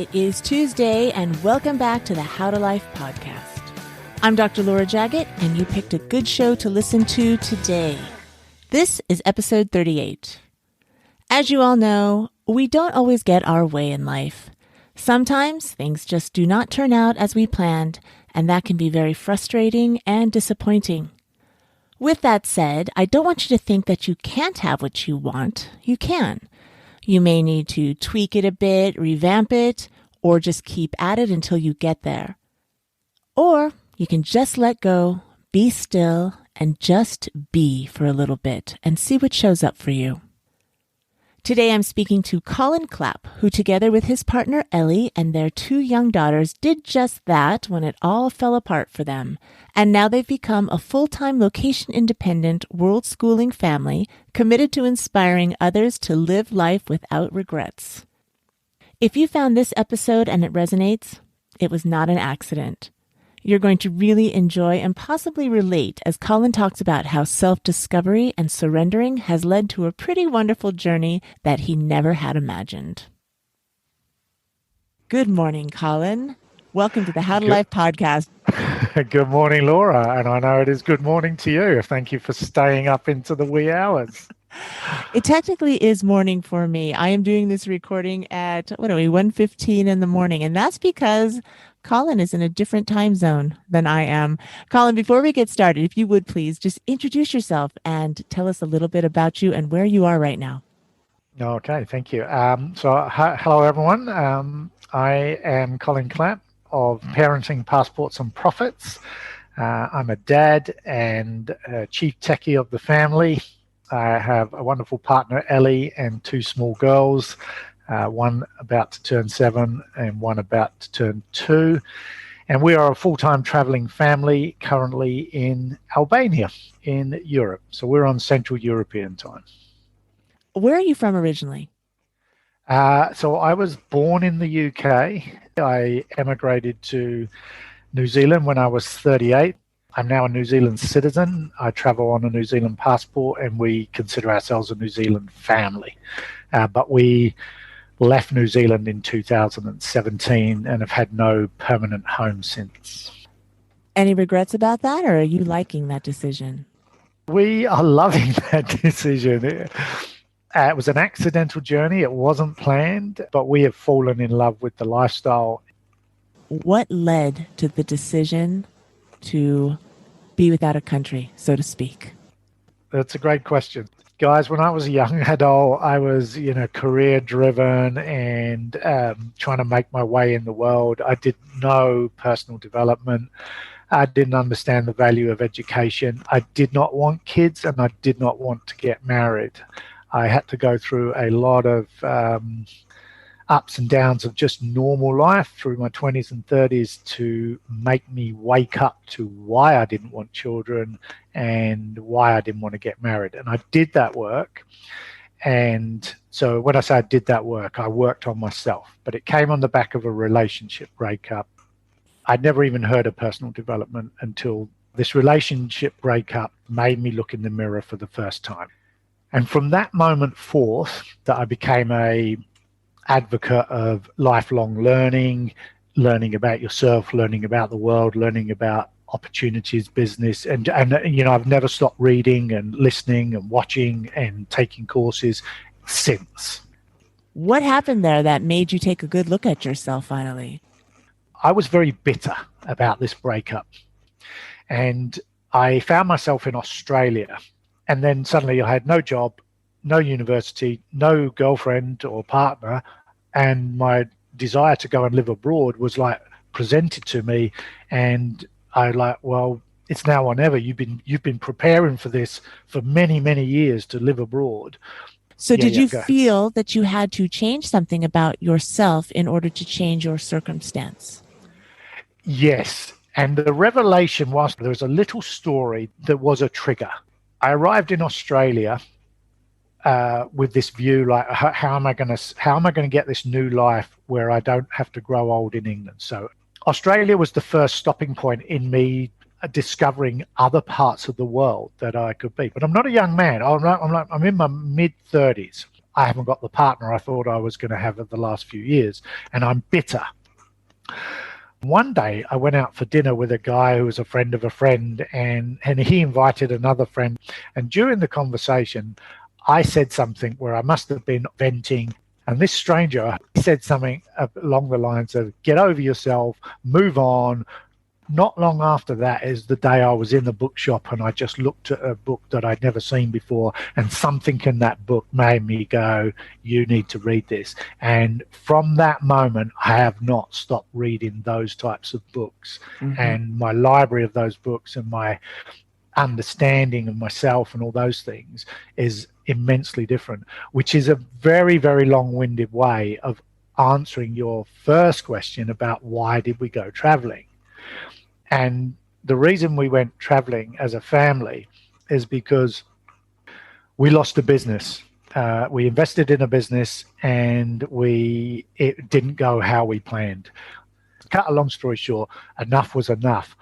It is Tuesday, and welcome back to the How to Life podcast. I'm Dr. Laura Jaggett, and you picked a good show to listen to today. This is episode 38. As you all know, we don't always get our way in life. Sometimes things just do not turn out as we planned, and that can be very frustrating and disappointing. With that said, I don't want you to think that you can't have what you want. You can. You may need to tweak it a bit, revamp it, or just keep at it until you get there. Or you can just let go, be still, and just be for a little bit and see what shows up for you. Today I'm speaking to Colin Clapp, who together with his partner Elly and their 2 young daughters did just that when it all fell apart for them. And now they've become a full-time location-independent, world-schooling family committed to inspiring others to live life without regrets. If you found this episode and it resonates, it was not an accident. You're going to really enjoy and possibly relate as Colin talks about how self-discovery and surrendering has led to a pretty wonderful journey that he never had imagined. Good morning, Colin. Welcome to the How to Life podcast. Good morning, Laura. And I know it is good morning to you. Thank you for staying up into the wee hours. It technically is morning for me. I am doing this recording at, 1:15 in the morning. And that's because Colin is in a different time zone than I am. Colin, before we get started, if you would please just introduce yourself and tell us a little bit about you and where you are right now. Okay, thank you. Hello, everyone. I am Colin Clapp of Parenting Passports and Profits. I'm a dad and chief techie of the family. I have a wonderful partner, Elly, and 2 small girls. One about to turn 7 and one about to turn 2. And we are a full-time traveling family currently in Albania in Europe. So we're on Central European time. Where are you from originally? So I was born in the UK. I emigrated to New Zealand when I was 38. I'm now a New Zealand citizen. I travel on a New Zealand passport and we consider ourselves a New Zealand family. But we left New Zealand in 2017 and have had no permanent home since. Any regrets about that, or are you liking that decision? We are loving that decision. It was an accidental journey. It wasn't planned, but we have fallen in love with the lifestyle. What led to the decision to be without a country, so to speak? That's a great question. Guys, when I was a young adult, I was, career driven and trying to make my way in the world. I did no personal development. I didn't understand the value of education. I did not want kids and I did not want to get married. I had to go through a lot of ups and downs of just normal life through my 20s and 30s to make me wake up to why I didn't want children and why I didn't want to get married. And I did that work. And so when I say I did that work, I worked on myself, but it came on the back of a relationship breakup. I'd never even heard of personal development until this relationship breakup made me look in the mirror for the first time. And from that moment forth, that I became a advocate of lifelong learning about yourself, learning about the world, learning about opportunities, business, and I've never stopped reading and listening and watching and taking courses since. What happened there that made you take a good look at yourself finally? I was very bitter about this breakup, and I found myself in Australia, and then suddenly I had no job, no university, no girlfriend or partner, and my desire to go and live abroad was like presented to me, and I well, it's now or never. You've been preparing for this for many, many years to live abroad. So did you feel that you had to change something about yourself in order to change your circumstance? Yes, and the revelation was there was a little story that was a trigger. I arrived in Australia with this view, like, how am I going to get this new life where I don't have to grow old in England? So Australia was the first stopping point in me discovering other parts of the world that I could be. But I'm not a young man. I'm in my mid-30s. I haven't got the partner I thought I was going to have the last few years, and I'm bitter. One day I went out for dinner with a guy who was a friend of a friend, and he invited another friend. And during the conversation, I said something where I must have been venting. And this stranger said something along the lines of, get over yourself, move on. Not long after that is the day I was in the bookshop and I just looked at a book that I'd never seen before, and something in that book made me go, you need to read this. And from that moment, I have not stopped reading those types of books. Mm-hmm. And my library of those books and my understanding of myself and all those things is immensely different, which is a very, very long-winded way of answering your first question about why did we go traveling. And the reason we went traveling as a family is because we lost a business. We invested in a business and it didn't go how we planned. Cut a long story short, enough was enough.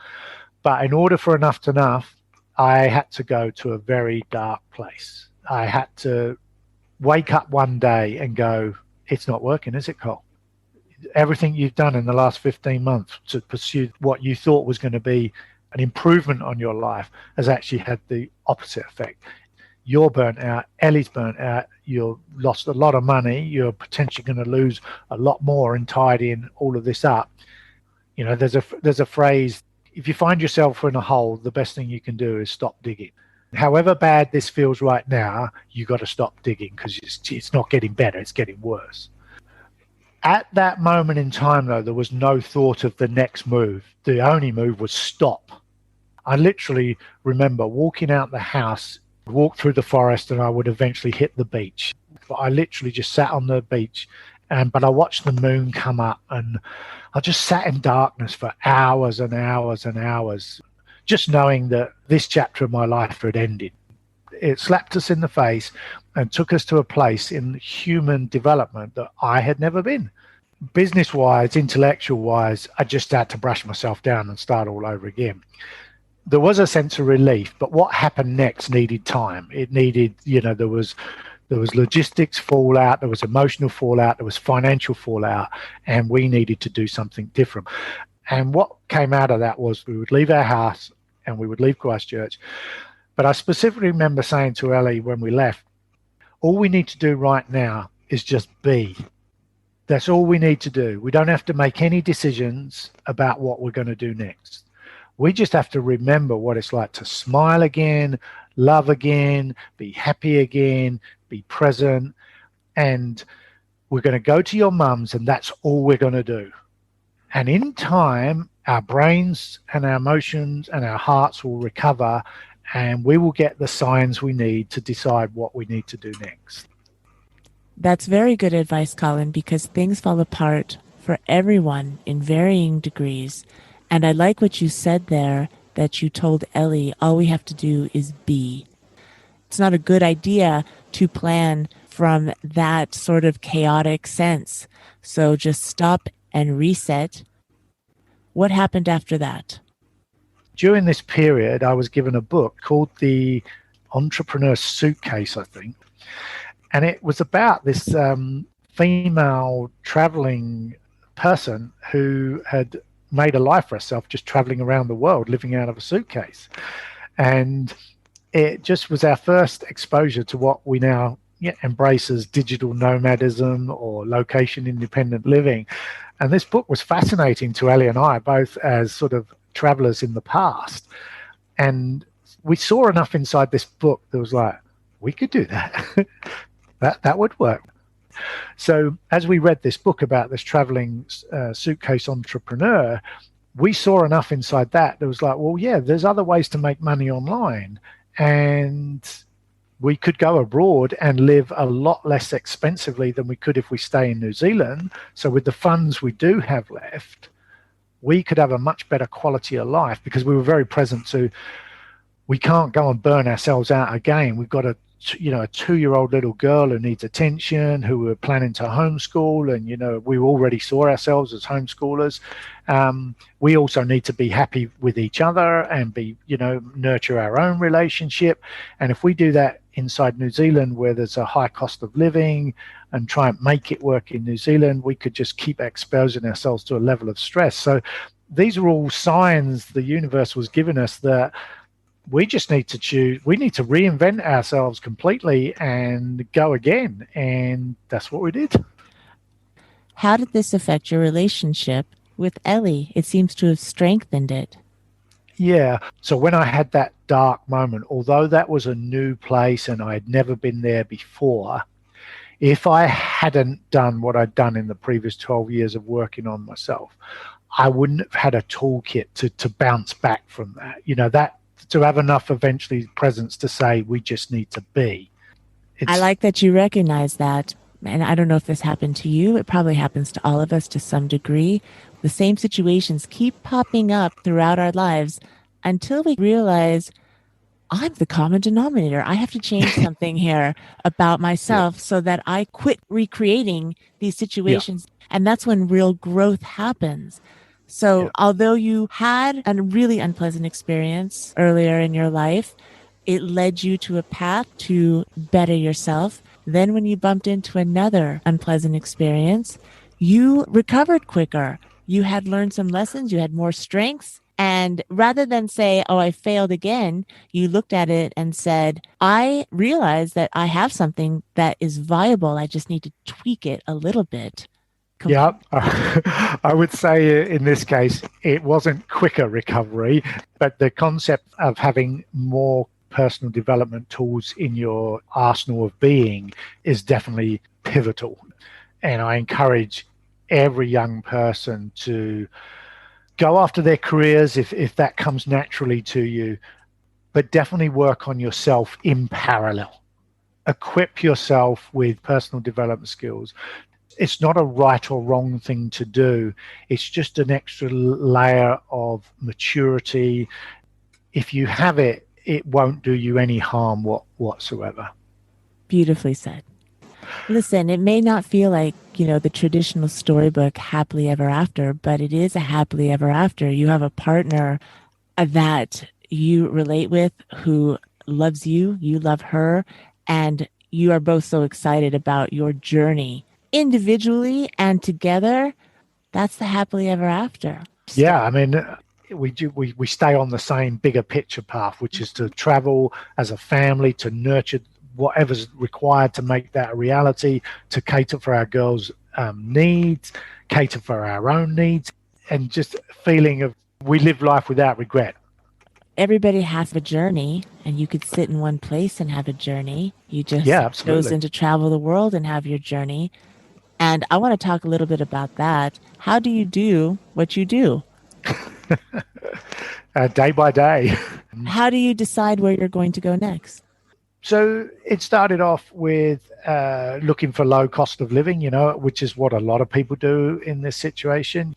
But in order for enough to enough, I had to go to a very dark place. I had to wake up one day and go, it's not working, is it, Cole? Everything you've done in the last 15 months to pursue what you thought was going to be an improvement on your life has actually had the opposite effect. You're burnt out, Elly's burnt out, you've lost a lot of money, you're potentially going to lose a lot more in tidying all of this up. You know, there's a phrase, if you find yourself in a hole, the best thing you can do is stop digging. However bad this feels right now, you got to stop digging because it's not getting better, it's getting worse. At that moment in time, though, there was no thought of the next move. The only move was stop. I literally remember walking out the house, walk through the forest, and I would eventually hit the beach. But I literally just sat on the beach, but I watched the moon come up, and I just sat in darkness for hours and hours and hours, just knowing that this chapter of my life had ended. It slapped us in the face and took us to a place in human development that I had never been. Business-wise, intellectual-wise, I just had to brush myself down and start all over again. There was a sense of relief, but what happened next needed time. It needed, there was logistics fallout, there was emotional fallout, there was financial fallout, and we needed to do something different. And what came out of that was we would leave our house and we would leave Christchurch. But I specifically remember saying to Elly when we left, all we need to do right now is just be. That's all we need to do. We don't have to make any decisions about what we're going to do next. We just have to remember what it's like to smile again, love again, be happy again, be present. And we're going to go to your mum's and that's all we're going to do. And in time, our brains and our emotions and our hearts will recover, and we will get the signs we need to decide what we need to do next. That's very good advice, Colin, because things fall apart for everyone in varying degrees. And I like what you said there, that you told Elly, all we have to do is be. It's not a good idea to plan from that sort of chaotic sense. So just stop and reset. What happened after that? During this period, I was given a book called The Entrepreneur Suitcase, I think. And it was about this female traveling person who had made a life for herself just traveling around the world, living out of a suitcase. And it just was our first exposure to what we now embrace as digital nomadism or location independent living. And this book was fascinating to Elly and I, both as sort of travelers in the past. And we saw enough inside this book that was like, we could do that. that would work. So as we read this book about this traveling suitcase entrepreneur, we saw enough inside that was like, well, yeah, there's other ways to make money online. And we could go abroad and live a lot less expensively than we could if we stay in New Zealand. So with the funds we do have left, we could have a much better quality of life, because we were very present to, we can't go and burn ourselves out again. We've got a 2-year-old little girl who needs attention, who we're planning to homeschool, and we already saw ourselves as homeschoolers. We also need to be happy with each other and be nurture our own relationship. And if we do that inside New Zealand where there's a high cost of living and try and make it work in New Zealand, we could just keep exposing ourselves to a level of stress. So these are all signs the universe was giving us that we just need to choose, we need to reinvent ourselves completely and go again. And that's what we did. How did this affect your relationship with Elly? It seems to have strengthened it. Yeah. So when I had that dark moment, although that was a new place and I had never been there before, if I hadn't done what I'd done in the previous 12 years of working on myself, I wouldn't have had a toolkit to bounce back from that. That to have enough eventually presence to say we just need to be. I like that you recognize that. And I don't know if this happened to you. It probably happens to all of us to some degree. The same situations keep popping up throughout our lives until we realize I'm the common denominator. I have to change something here about myself so that I quit recreating these situations. And that's when real growth happens. So although you had a really unpleasant experience earlier in your life, it led you to a path to better yourself. Then when you bumped into another unpleasant experience, you recovered quicker. You had learned some lessons, you had more strengths. And rather than say, oh, I failed again, you looked at it and said, I realize that I have something that is viable. I just need to tweak it a little bit. Yeah, I would say in this case, it wasn't quicker recovery, but the concept of having more personal development tools in your arsenal of being is definitely pivotal. And I encourage every young person to go after their careers if that comes naturally to you, but definitely work on yourself in parallel. Equip yourself with personal development skills. It's not a right or wrong thing to do. It's just an extra layer of maturity. If you have it, it won't do you any harm whatsoever. Beautifully said. Listen, it may not feel like, the traditional storybook happily ever after, but it is a happily ever after. You have a partner that you relate with who loves you, you love her, and you are both so excited about your journey individually and together. That's the happily ever after. Yeah, I mean, we stay on the same bigger picture path, which is to travel as a family, to nurture whatever's required to make that a reality, to cater for our girls' needs, cater for our own needs, and just a feeling of we live life without regret. Everybody has a journey, and you could sit in one place and have a journey. You just chosen to travel the world and have your journey. And I want to talk a little bit about that. How do you do what you do? Day by day. How do you decide where you're going to go next? So it started off with looking for low cost of living, which is what a lot of people do in this situation.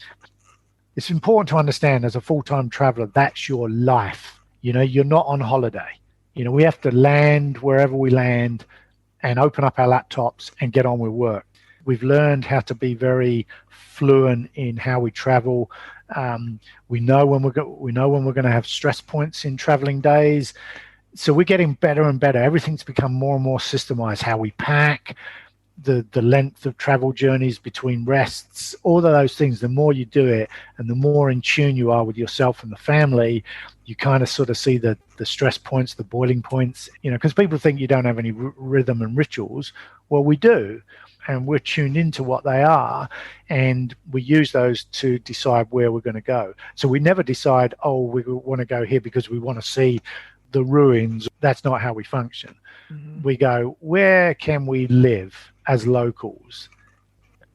It's important to understand as a full-time traveler, that's your life. You're not on holiday. We have to land wherever we land and open up our laptops and get on with work. We've learned how to be very fluent in how we travel. We know when we're going to have stress points in traveling days. So we're getting better and better. Everything's become more and more systemized. How we pack, the length of travel journeys between rests, all of those things. The more you do it, and the more in tune you are with yourself and the family, you kind of sort of see the stress points, the boiling points. Because people think you don't have any rhythm and rituals. Well, we do. And we're tuned into what they are, and we use those to decide where we're going to go. So we never decide, we want to go here because we want to see the ruins. That's not how we function. Mm-hmm. We go, where can we live as locals?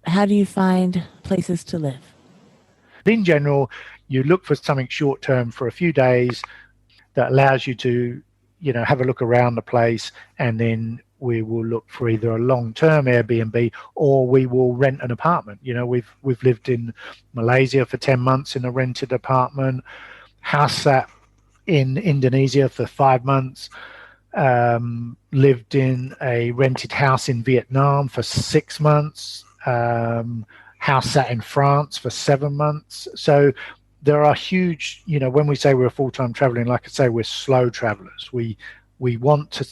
How do you find places to live? In general, you look for something short term for a few days that allows you to, have a look around the place, and then we will look for either a long-term Airbnb or we will rent an apartment. We've lived in Malaysia for 10 months in a rented apartment, house sat in Indonesia for 5 months, lived in a rented house in Vietnam for 6 months, house sat in France for 7 months. So there are huge, when we say we're full-time traveling, like I say, we're slow travelers. We want to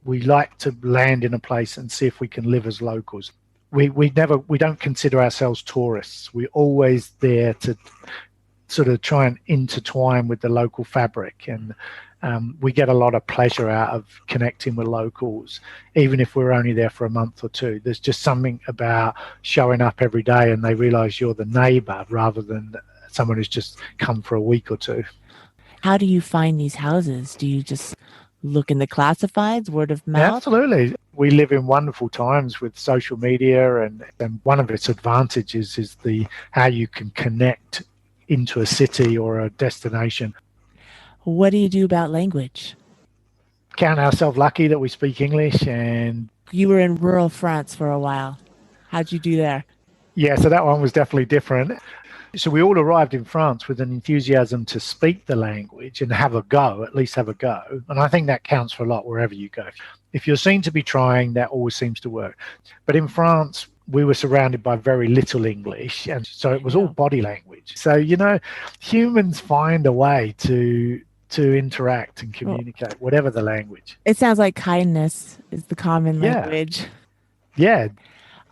we like to land in a place and see if we can live as locals. We don't consider ourselves tourists. We're always there to sort of try and intertwine with the local fabric, and we get a lot of pleasure out of connecting with locals, even if we're only there for a month or two. There's just something about showing up every day and they realize you're the neighbor rather than someone who's just come for a week or two. How do you find these houses? Do you just look in the classifieds, word of mouth? Absolutely. We live in wonderful times with social media, and one of its advantages is how you can connect into a city or a destination. What do you do about language? Count ourselves lucky that we speak English. And you were in rural France for a while. How'd you do there? Yeah, so that one was definitely different. So we all arrived in France with an enthusiasm to speak the language and have a go, at least have a go. And I think that counts for a lot wherever you go. If you're seen to be trying, that always seems to work. But in France, we were surrounded by very little English, and so it was all body language. So, humans find a way to interact and communicate, whatever the language. It sounds like kindness is the common language. Yeah.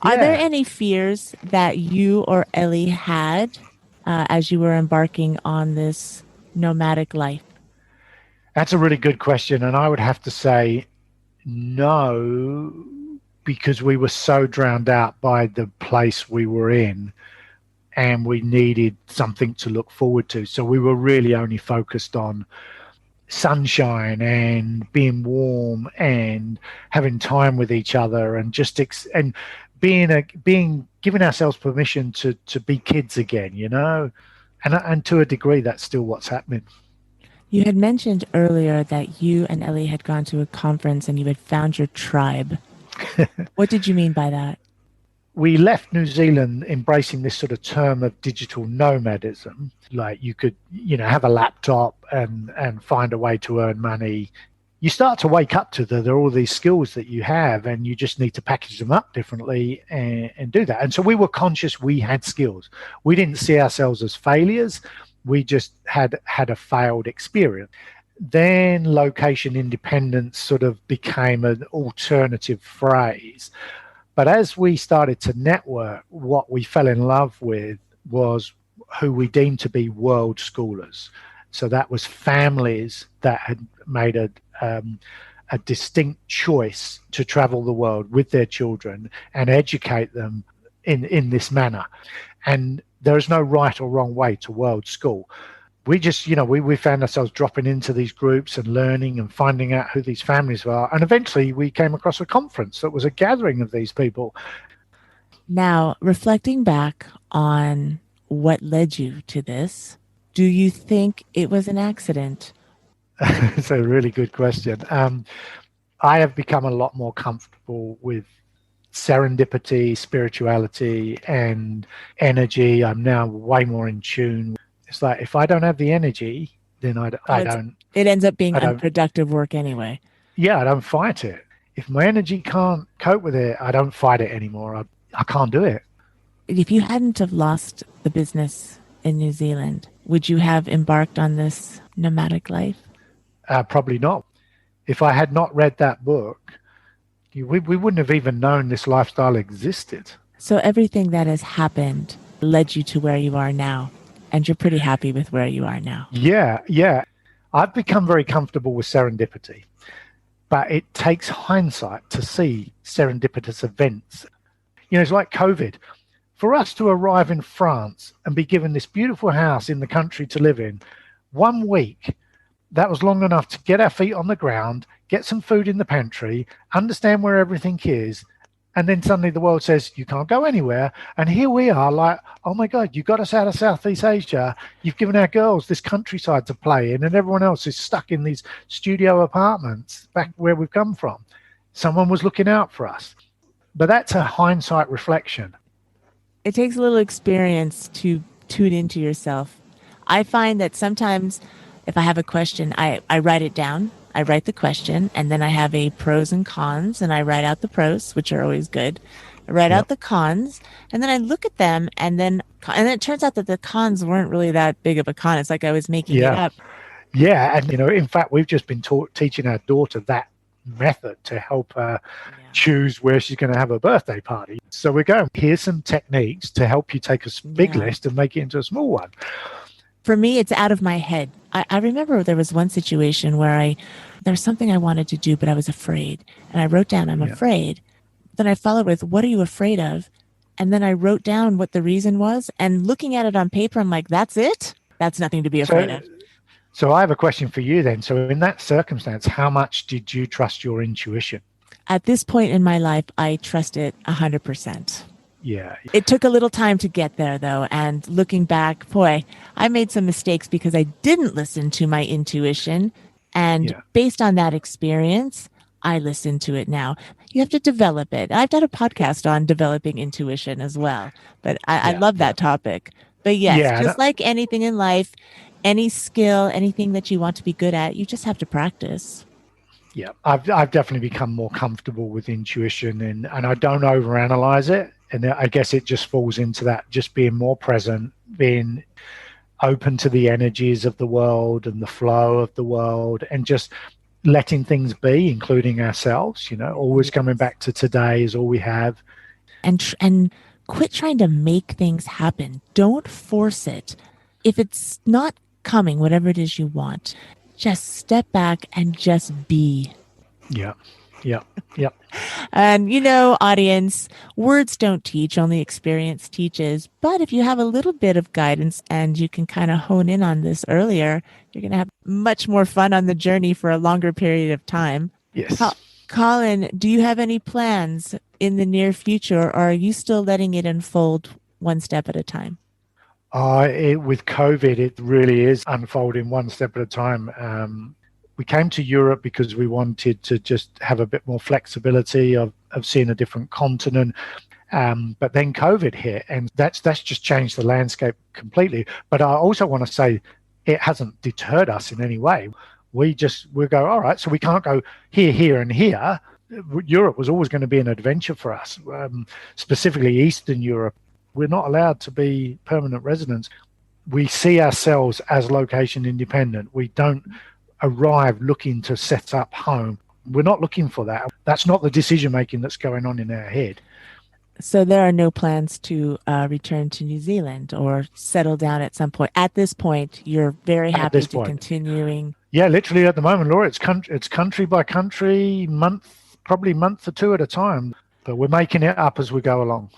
Are there any fears that you or Elly had as you were embarking on this nomadic life? That's a really good question. And I would have to say no, because we were so drowned out by the place we were in and we needed something to look forward to. So we were really only focused on sunshine and being warm and having time with each other and just giving ourselves permission to be kids again, and to a degree that's still what's happening. You had mentioned earlier that you and Elly had gone to a conference and you had found your tribe. What did you mean by that? We left New Zealand embracing this sort of term of digital nomadism. Like you could, have a laptop and find a way to earn money. You start to wake up to there are all these skills that you have, and you just need to package them up differently and do that. And so we were conscious we had skills. We didn't see ourselves as failures. We just had a failed experience. Then location independence sort of became an alternative phrase. But as we started to network, what we fell in love with was who we deemed to be world schoolers. So that was families that had made a distinct choice to travel the world with their children and educate them in this manner. And there is no right or wrong way to world school. We just, we found ourselves dropping into these groups and learning and finding out who these families were. And eventually we came across a conference that was a gathering of these people. Now, reflecting back on what led you to this, do you think it was an accident? It's a really good question. I have become a lot more comfortable with serendipity, spirituality, and energy. I'm now way more in tune. It's like if I don't have the energy, then I don't. It ends up being unproductive work anyway. Yeah, I don't fight it. If my energy can't cope with it, I don't fight it anymore. I can't do it. If you hadn't have lost the business in New Zealand, would you have embarked on this nomadic life? Probably not. If I had not read that book, we wouldn't have even known this lifestyle existed. So everything that has happened led you to where you are now, and you're pretty happy with where you are now. Yeah. I've become very comfortable with serendipity, but it takes hindsight to see serendipitous events. It's like COVID. For us to arrive in France and be given this beautiful house in the country to live in, 1 week, that was long enough to get our feet on the ground, get some food in the pantry, understand where everything is, and then suddenly the world says, you can't go anywhere. And here we are like, oh my God, you got us out of Southeast Asia. You've given our girls this countryside to play in, and everyone else is stuck in these studio apartments back where we've come from. Someone was looking out for us. But that's a hindsight reflection. It takes a little experience to tune into yourself. I find that sometimes if I have a question, I write it down. I write the question, and then I have a pros and cons, and I write out the pros, which are always good. I write out the cons, and then I look at them, and then it turns out that the cons weren't really that big of a con. It's like I was making it up. Yeah, and in fact, we've just been teaching our daughter that method to help her choose where she's going to have a birthday party. So we're going, here's some techniques to help you take a big list and make it into a small one. For me, it's out of my head. I remember there was one situation where there was something I wanted to do, but I was afraid. And I wrote down, I'm afraid. Then I followed with, what are you afraid of? And then I wrote down what the reason was. And looking at it on paper, I'm like, that's it? That's nothing to be afraid of. So I have a question for you then. So in that circumstance, how much did you trust your intuition? At this point in my life, I trust it 100%. Yeah. It took a little time to get there, though. And looking back, boy, I made some mistakes because I didn't listen to my intuition. And based on that experience, I listen to it now. You have to develop it. I've done a podcast on developing intuition as well. But I love that topic. But yes, just like anything in life, any skill, anything that you want to be good at, you just have to practice. Yeah, I've definitely become more comfortable with intuition and I don't overanalyze it. And I guess it just falls into that, just being more present, being open to the energies of the world and the flow of the world, and just letting things be, including ourselves, always coming back to today is all we have. And quit trying to make things happen. Don't force it. If it's not coming, whatever it is you want, just step back and just be. Yeah. And, audience, words don't teach, only experience teaches. But if you have a little bit of guidance and you can kind of hone in on this earlier, you're going to have much more fun on the journey for a longer period of time. Yes. Colin, do you have any plans in the near future, or are you still letting it unfold one step at a time? With COVID, it really is unfolding one step at a time. We came to Europe because we wanted to just have a bit more flexibility of seeing a different continent. But then COVID hit, and that's just changed the landscape completely. But I also want to say it hasn't deterred us in any way. We go, all right, so we can't go here, and here. Europe was always going to be an adventure for us, specifically Eastern Europe. We're not allowed to be permanent residents. We see ourselves as location independent. We don't arrive looking to set up home. We're not looking for that. That's not the decision making that's going on in our head. So there are no plans to return to New Zealand or settle down at some point. At this point, you're very happy to continuing. Yeah, literally at the moment, Laura, it's country by country, probably month or two at a time. But we're making it up as we go along.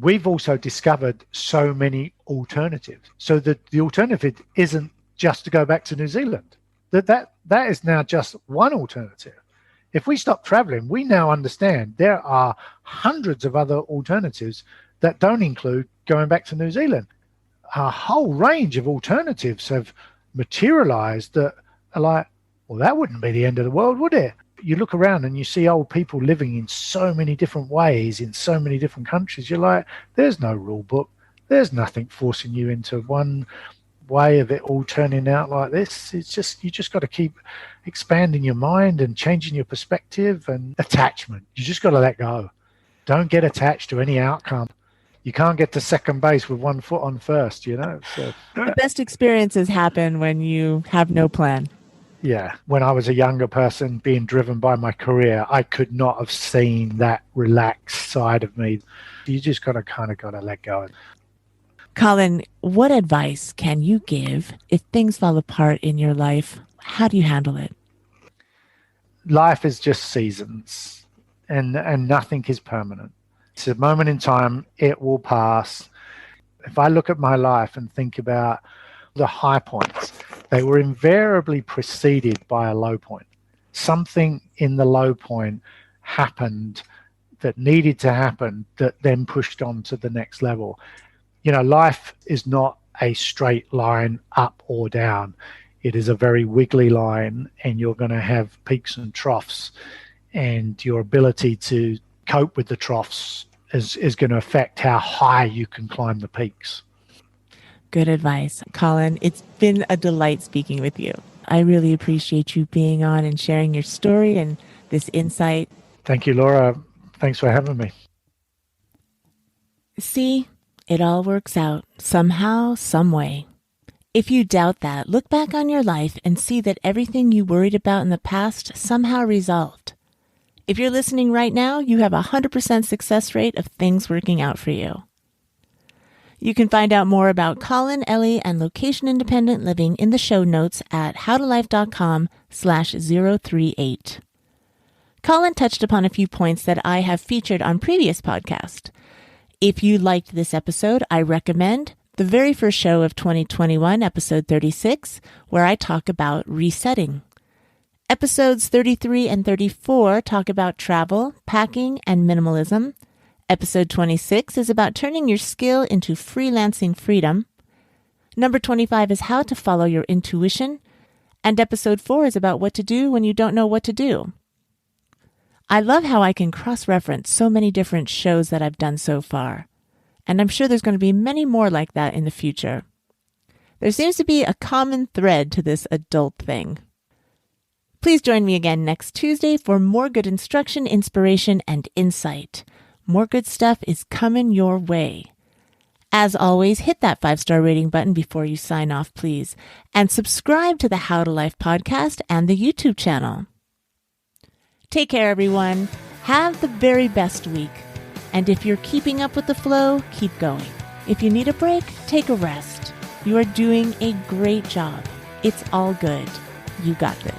We've also discovered so many alternatives. So the alternative isn't just to go back to New Zealand. That is now just one alternative. If we stop traveling, we now understand there are hundreds of other alternatives that don't include going back to New Zealand. A whole range of alternatives have materialized that are like, well, that wouldn't be the end of the world, would it? You look around and you see old people living in so mmany different ways in so many different countries. You're like, there's no rule book. There's nothing forcing you into one way of it all turning out like this. It's just, you just got to keep expanding your mind and changing your perspective. And attachment, you just got to let go. Don't get attached to any outcome. You can't get to second base with one foot on first, So the best experiences happen when you have no plan. Yeah, when I was a younger person being driven by my career, I could not have seen that relaxed side of me. You just got to let go. Colin, what advice can you give if things fall apart in your life? How do you handle it? Life is just seasons, and nothing is permanent. It's a moment in time, it will pass. If I look at my life and think about the high points, they were invariably preceded by a low point. Something in the low point happened that needed to happen that then pushed on to the next level. Life is not a straight line up or down. It is a very wiggly line, and you're going to have peaks and troughs, and your ability to cope with the troughs is going to affect how high you can climb the peaks. Good advice. Colin, it's been a delight speaking with you. I really appreciate you being on and sharing your story and this insight. Thank you, Laura. Thanks for having me. See, it all works out somehow, some way. If you doubt that, look back on your life and see that everything you worried about in the past somehow resolved. If you're listening right now, you have a 100% success rate of things working out for you. You can find out more about Colin, Elly, and location-independent living in the show notes at howtolife.com/038. Colin touched upon a few points that I have featured on previous podcasts. If you liked this episode, I recommend the very first show of 2021, episode 36, where I talk about resetting. Episodes 33 and 34 talk about travel, packing, and minimalism. Episode 26 is about turning your skill into freelancing freedom. Number 25 is how to follow your intuition. And episode 4 is about what to do when you don't know what to do. I love how I can cross-reference so many different shows that I've done so far. And I'm sure there's going to be many more like that in the future. There seems to be a common thread to this adult thing. Please join me again next Tuesday for more good instruction, inspiration, and insight. More good stuff is coming your way. As always, hit that 5-star rating button before you sign off, please. And subscribe to the How to Life podcast and the YouTube channel. Take care, everyone. Have the very best week. And if you're keeping up with the flow, keep going. If you need a break, take a rest. You are doing a great job. It's all good. You got this.